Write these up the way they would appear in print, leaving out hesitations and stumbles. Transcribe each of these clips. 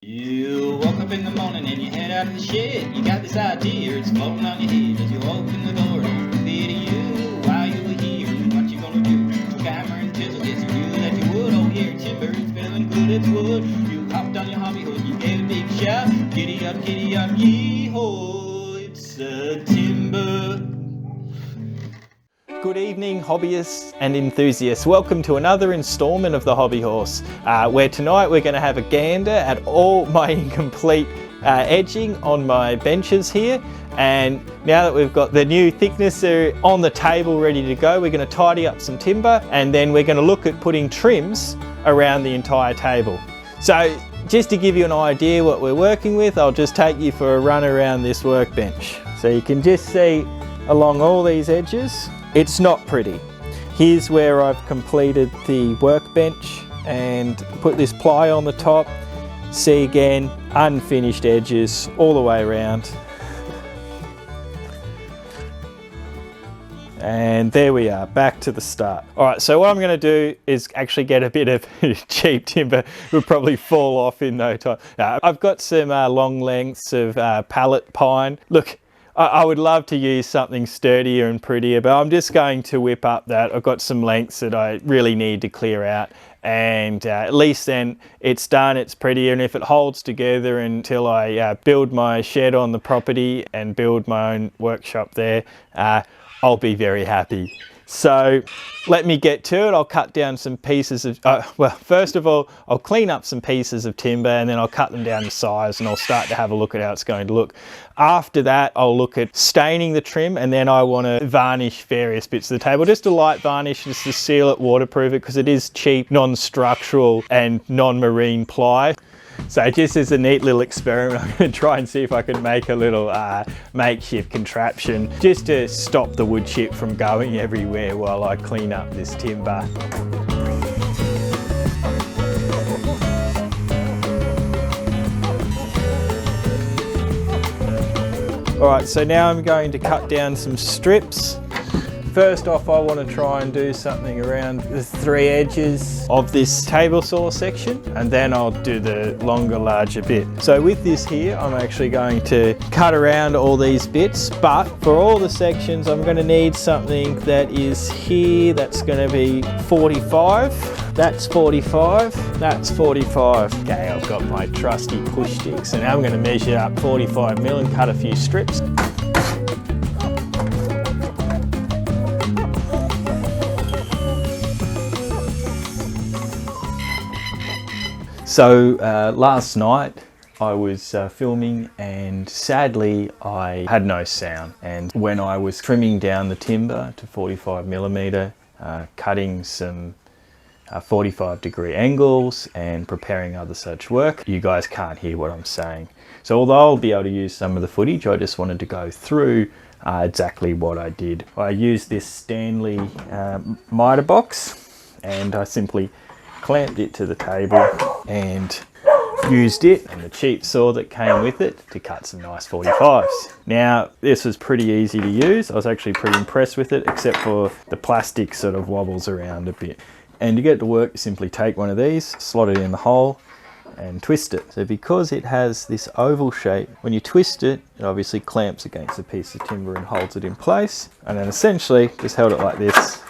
You woke up in the morning and you head out of the shed. You got this idea, it's floating on your head. As you open the door, don't fear to you. While you were here, what you gonna do? Took a hammer and chisel, yes you knew that you would. Oh yeah, timber, it's feeling good, it's wood. You hopped on your hobby horse, you gave a big shout. Giddy up, yeehaw, it's a timber. Good evening, hobbyists and enthusiasts. Welcome to another instalment of the Hobby Horse, where tonight we're going to have a gander at all my incomplete edging on my benches here. And now that we've got the new thicknesser on the table ready to go, we're going to tidy up some timber and then we're going to look at putting trims around the entire table. So just to give you an idea what we're working with, I'll just take you for a run around this workbench. So you can just see along all these edges, it's not pretty. Here's where I've completed the workbench and put this ply on the top. See again, unfinished edges all the way around. And there we are, back to the start. All right, so what I'm gonna do is actually get a bit of cheap timber. Will probably fall off in no time. I've got some long lengths of pallet pine. Look, I would love to use something sturdier and prettier, but I'm just going to whip up that. I've got some lengths that I really need to clear out, and at least then it's done, it's prettier, and if it holds together until I build my shed on the property and build my own workshop there, I'll be very happy. So let me get to it. I'll cut down some pieces of, well, first of all, I'll clean up some pieces of timber and then I'll cut them down to size and I'll start to have a look at how it's going to look. After that, I'll look at staining the trim and then I want to varnish various bits of the table. Just a light varnish just to seal it, waterproof it, because it is cheap, non-structural and non-marine ply. So just as a neat little experiment, I'm going to try and see if I can make a little makeshift contraption just to stop the wood chip from going everywhere while I clean up this timber. Alright, so now I'm going to cut down some strips. First off, I want to try and do something around the three edges of this table saw section, and then I'll do the longer, larger bit. So with this here, I'm actually going to cut around all these bits, but for all the sections, I'm going to need something that is here. That's going to be 45. That's 45, that's 45. Okay, I've got my trusty push sticks, and now I'm going to measure up 45mm and cut a few strips. So last night I was filming and sadly I had no sound, and when I was trimming down the timber to 45mm, cutting some 45-degree angles and preparing other such work, you guys can't hear what I'm saying. So although I'll be able to use some of the footage, I just wanted to go through exactly what I did. I used this Stanley miter box and I simply clamped it to the table and used it and the cheap saw that came with it to cut some nice 45s. Now this was pretty easy to use. I was actually pretty impressed with it, except for the plastic sort of wobbles around a bit. And to get it to work, you simply take one of these, slot it in the hole and twist it. So because it has this oval shape, when you twist it, it obviously clamps against a piece of timber and holds it in place. And then essentially just held it like this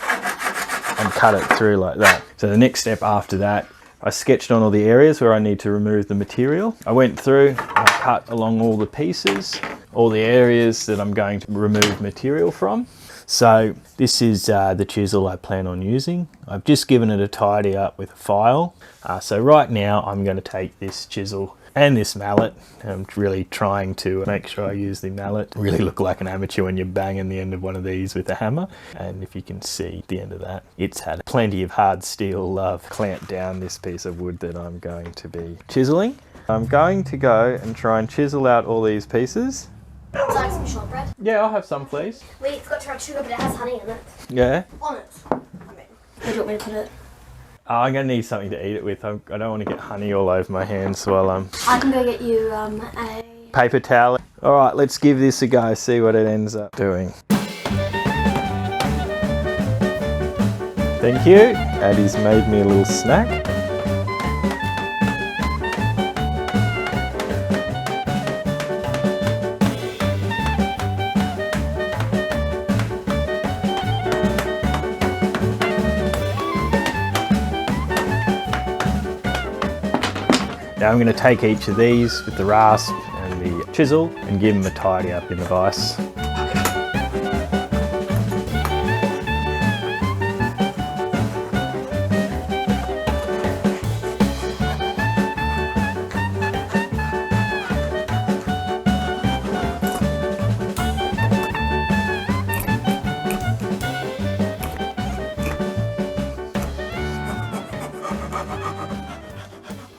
and cut it through like that. So the next step after that, I sketched on all the areas where I need to remove the material. I went through and I cut along all the pieces, all the areas that I'm going to remove material from. So this is the chisel I plan on using. I've just given it a tidy up with a file. So right now I'm going to take this chisel and this mallet. I'm really trying to make sure I use the mallet. Really look like an amateur when you're banging the end of one of these with a hammer. And if you can see at the end of that, it's had plenty of hard steel love clamped down this piece of wood that I'm going to be chiseling. I'm going to go and try and chisel out all these pieces. Would you like some shortbread? Yeah, I'll have some, please. Wait, it's got to have sugar, but it has honey in it. Yeah? On it. Where do you want me to put it? I'm going to need something to eat it with. I don't want to get honey all over my hands while I'm... I can go get you a... paper towel. All right, let's give this a go, see what it ends up doing. Thank you. Addie's made me a little snack. I'm going to take each of these with the rasp and the chisel and give them a tidy up in the vise.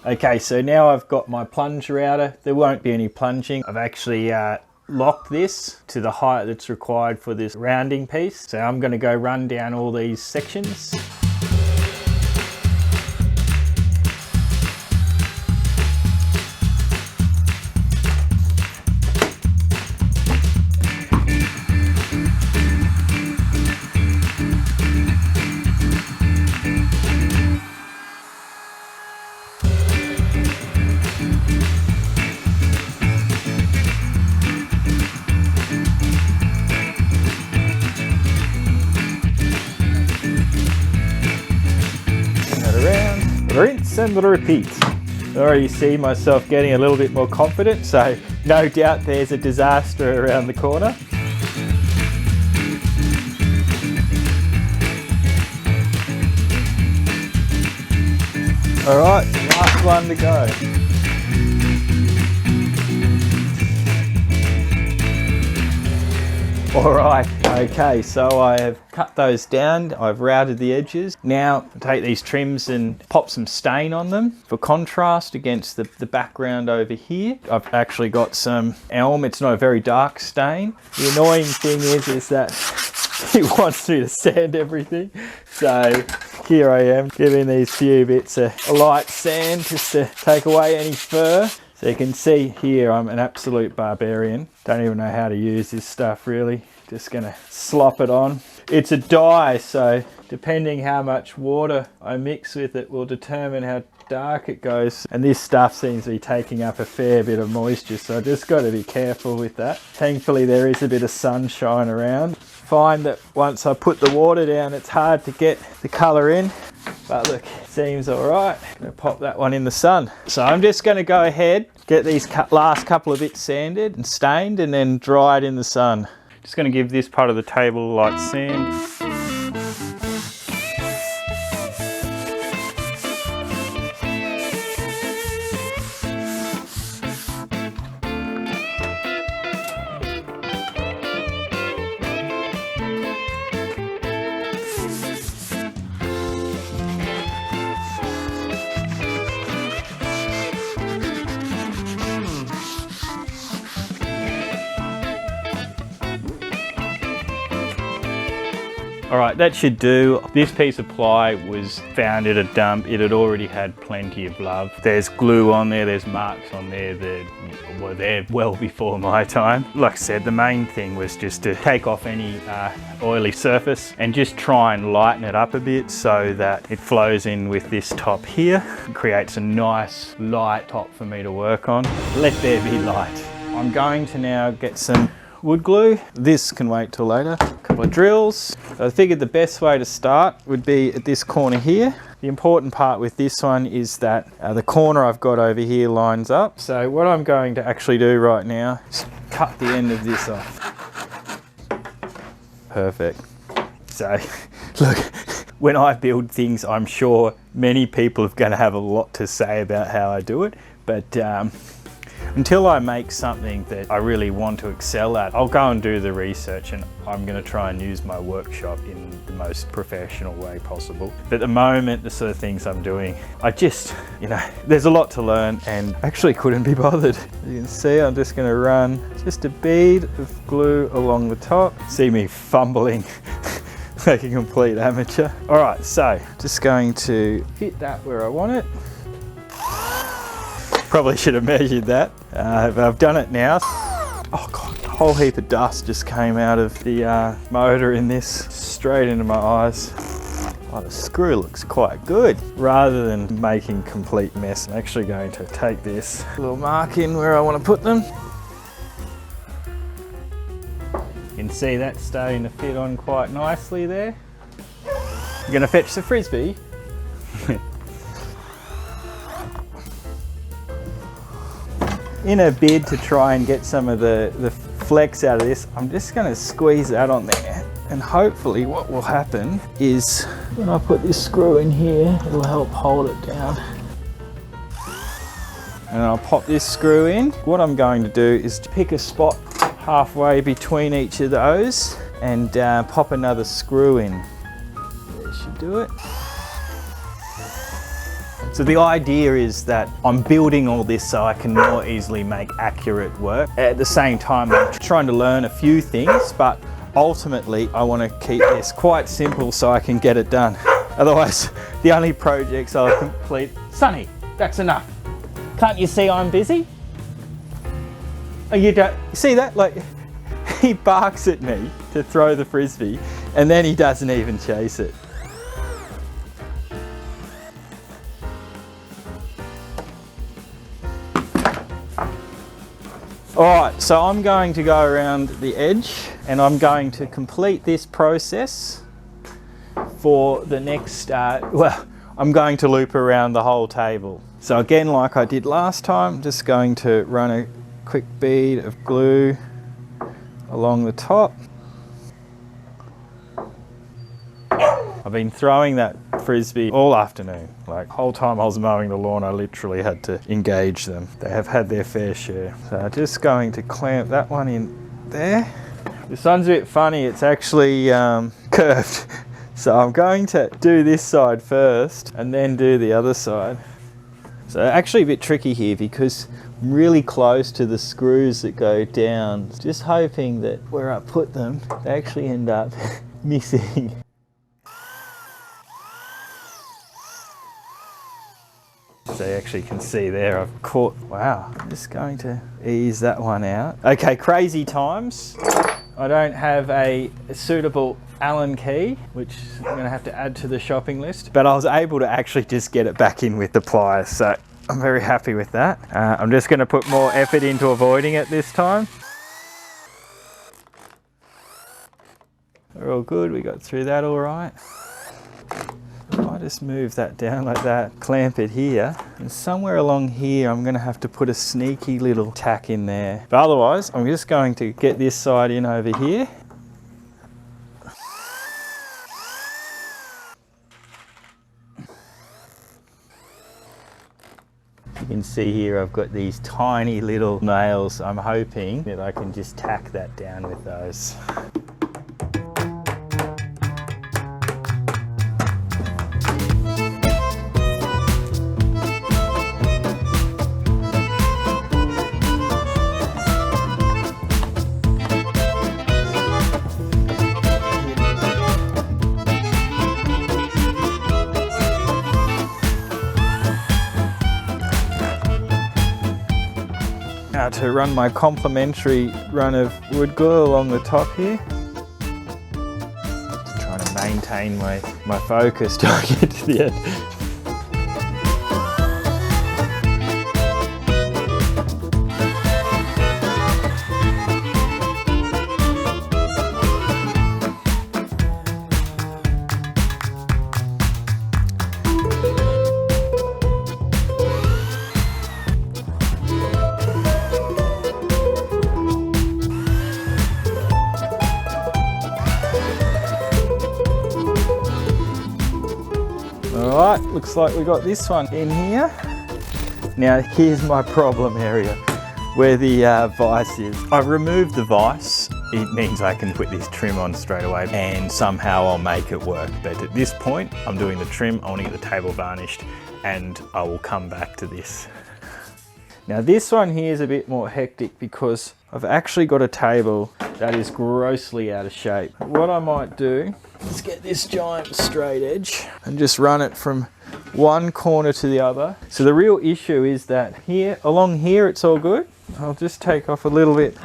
Okay, so now I've got my plunge router. There won't be any plunging. I've actually locked this to the height that's required for this rounding piece. So I'm going to go run down all these sections. Rinse and repeat. I already see myself getting a little bit more confident, so no doubt there's a disaster around the corner. All right, last one to go. All right, okay, so I have cut those down, I've routed the edges. Now take these trims and pop some stain on them for contrast against the background over here. I've actually got some elm, it's not a very dark stain. The annoying thing is that it wants me to sand everything. So here I am giving these few bits a light sand just to take away any fur. So you can see here I'm an absolute barbarian. Don't even know how to use this stuff really. Just gonna slop it on. It's a dye, so depending how much water I mix with it will determine how dark it goes. And this stuff seems to be taking up a fair bit of moisture, so I just got to be careful with that. Thankfully there is a bit of sunshine around. Find that once I put the water down it's hard to get the colour in. But look, seems all right. Gonna pop that one in the sun. So I'm just gonna go ahead, get these last couple of bits sanded and stained and then dried in the sun. Just gonna give this part of the table a light sand. All right, that should do. This piece of ply was found at a dump. It had already had plenty of love. There's glue on there, there's marks on there that were there well before my time. Like I said, the main thing was just to take off any oily surface and just try and lighten it up a bit so that it flows in with this top here. It creates a nice light top for me to work on. Let there be light. I'm going to now get some wood glue. This can wait till later. A couple of drills. So I figured the best way to start would be at this corner here. The important part with this one is that the corner I've got over here lines up. So what I'm going to actually do right now is cut the end of this off. Perfect. So look, when I build things, I'm sure many people are going to have a lot to say about how I do it, but until I make something that I really want to excel at, I'll go and do the research, and I'm going to try and use my workshop in the most professional way possible. But at the moment, the sort of things I'm doing, I just, there's a lot to learn and actually couldn't be bothered. You can see I'm just going to run just a bead of glue along the top. See me fumbling like a complete amateur. All right, so just going to fit that where I want it. Probably should have measured that, but I've done it now. Oh God, a whole heap of dust just came out of the motor in this, straight into my eyes. Oh, the screw looks quite good. Rather than making complete mess, I'm actually going to take this little mark in where I want to put them. You can see that's starting to fit on quite nicely there. You're gonna fetch the frisbee? in a bid to try and get some of the flex out of this, I'm just going to squeeze that on there. And hopefully what will happen is when I put this screw in here, it'll help hold it down. And I'll pop this screw in. What I'm going to do is pick a spot halfway between each of those and pop another screw in. That should do it. So the idea is that I'm building all this so I can more easily make accurate work. At the same time, I'm trying to learn a few things, but ultimately I want to keep this quite simple so I can get it done. Otherwise, the only projects I'll complete... Sonny, that's enough. Can't you see I'm busy? Oh, you don't see that? Like, he barks at me to throw the frisbee and then he doesn't even chase it. Alright, so I'm going to go around the edge and I'm going to complete this process for the next, well, I'm going to loop around the whole table. So again, like I did last time, just going to run a quick bead of glue along the top. I've been throwing that frisbee all afternoon. Like, the whole time I was mowing the lawn, I literally had to engage them. They have had their fair share. So I'm just going to clamp that one in there. This one's a bit funny, it's actually curved. So I'm going to do this side first and then do the other side. So actually a bit tricky here because I'm really close to the screws that go down. Just hoping that where I put them, they actually end up missing. So you actually can see there I've caught, wow, I'm just going to ease that one out. Okay, crazy times. I don't have a suitable Allen key, which I'm going to have to add to the shopping list, but I was able to actually just get it back in with the pliers, so I'm very happy with that. I'm just going to put more effort into avoiding it this time. We're all good, we got through that all right. I just move that down like that, clamp it here, and somewhere along here I'm going to have to put a sneaky little tack in there. But otherwise, I'm just going to get this side in over here. You can see here I've got these tiny little nails. I'm hoping that I can just tack that down with those. Now to run my complimentary run of wood glue along the top here. Just trying to maintain my focus till I get to the end. Alright, looks like we got this one in here. Now here's my problem area, where the vise is. I've removed the vise. It means I can put this trim on straight away and somehow I'll make it work. But at this point, I'm doing the trim, I want to get the table varnished and I will come back to this. Now this one here is a bit more hectic because I've actually got a table that is grossly out of shape. What I might do is get this giant straight edge and just run it from one corner to the other. So the real issue is that here, along here, it's all good. I'll just take off a little bit.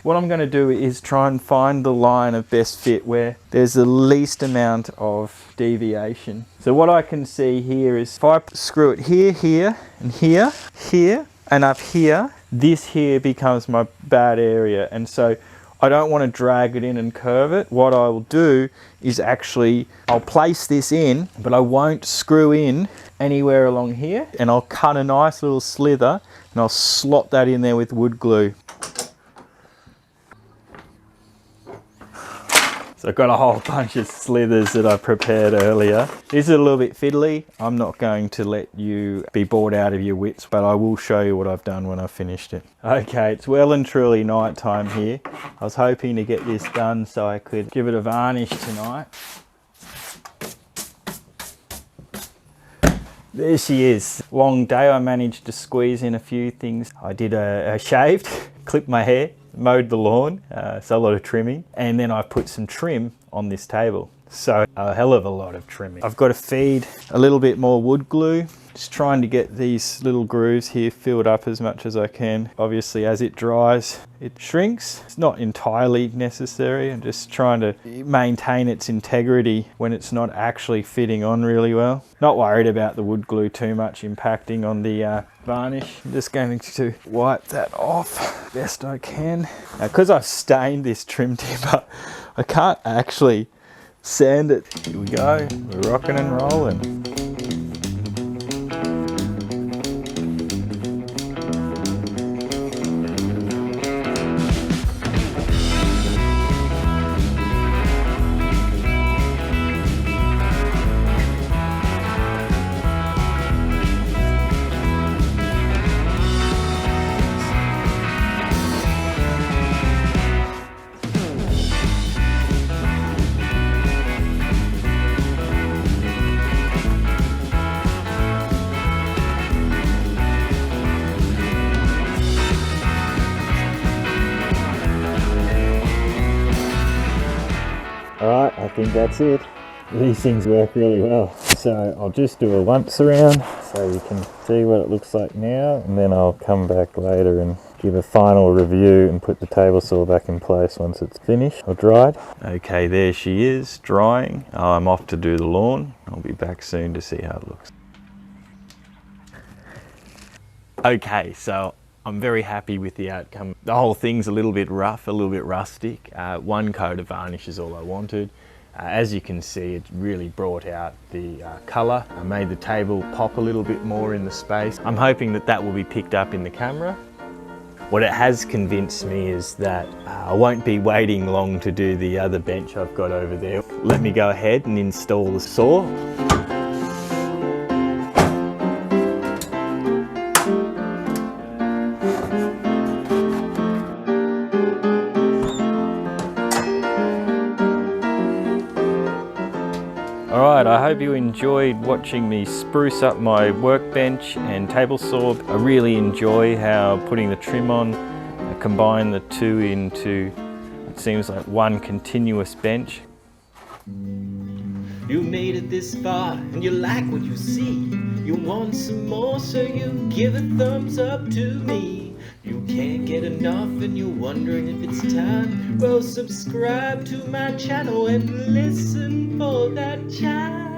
What I'm going to do is try and find the line of best fit where there's the least amount of deviation. So what I can see here is if I screw it here, here, and here, here, and up here, this here becomes my bad area. And so I don't want to drag it in and curve it. What I will do is actually, I'll place this in, but I won't screw in anywhere along here, and I'll cut a nice little slither and I'll slot that in there with wood glue. So I've got a whole bunch of slithers that I prepared earlier. This is a little bit fiddly. I'm not going to let you be bored out of your wits, but I will show you what I've done when I've finished it. Okay, it's well and truly night time here. I was hoping to get this done so I could give it a varnish tonight. There she is. Long day. I managed to squeeze in a few things. I did a shaved, clipped my hair, mowed the lawn, so a lot of trimming, and then I put some trim on this table. So a hell of a lot of trimming. I've got to feed a little bit more wood glue, just trying to get these little grooves here filled up as much as I can. Obviously as it dries it shrinks. It's not entirely necessary. I'm just trying to maintain its integrity when it's not actually fitting on really well. Not worried about the wood glue too much impacting on the varnish. I'm just going to wipe that off best I can. Now, because I've stained this trim timber, I can't actually sand it. Here we go, we're rocking and rolling. Alright, I think that's it. These things work really well. So I'll just do a once around so you can see what it looks like now, and then I'll come back later and give a final review and put the table saw back in place once it's finished or dried. Okay, there she is, drying. I'm off to do the lawn. I'll be back soon to see how it looks. Okay, so I'm very happy with the outcome. The whole thing's a little bit rough, a little bit rustic. One coat of varnish is all I wanted. As you can see, it really brought out the colour. I made the table pop a little bit more in the space. I'm hoping that that will be picked up in the camera. What it has convinced me is that I won't be waiting long to do the other bench I've got over there. Let me go ahead and install the saw. Alright, I hope you enjoyed watching me spruce up my workbench and table saw. I really enjoy how putting the trim on, combine the two into, it seems like one continuous bench. You made it this far and you like what you see. You want some more, so you give a thumbs up to me. You can't get enough and you're wondering if it's time. Well, subscribe to my channel and listen for that chime.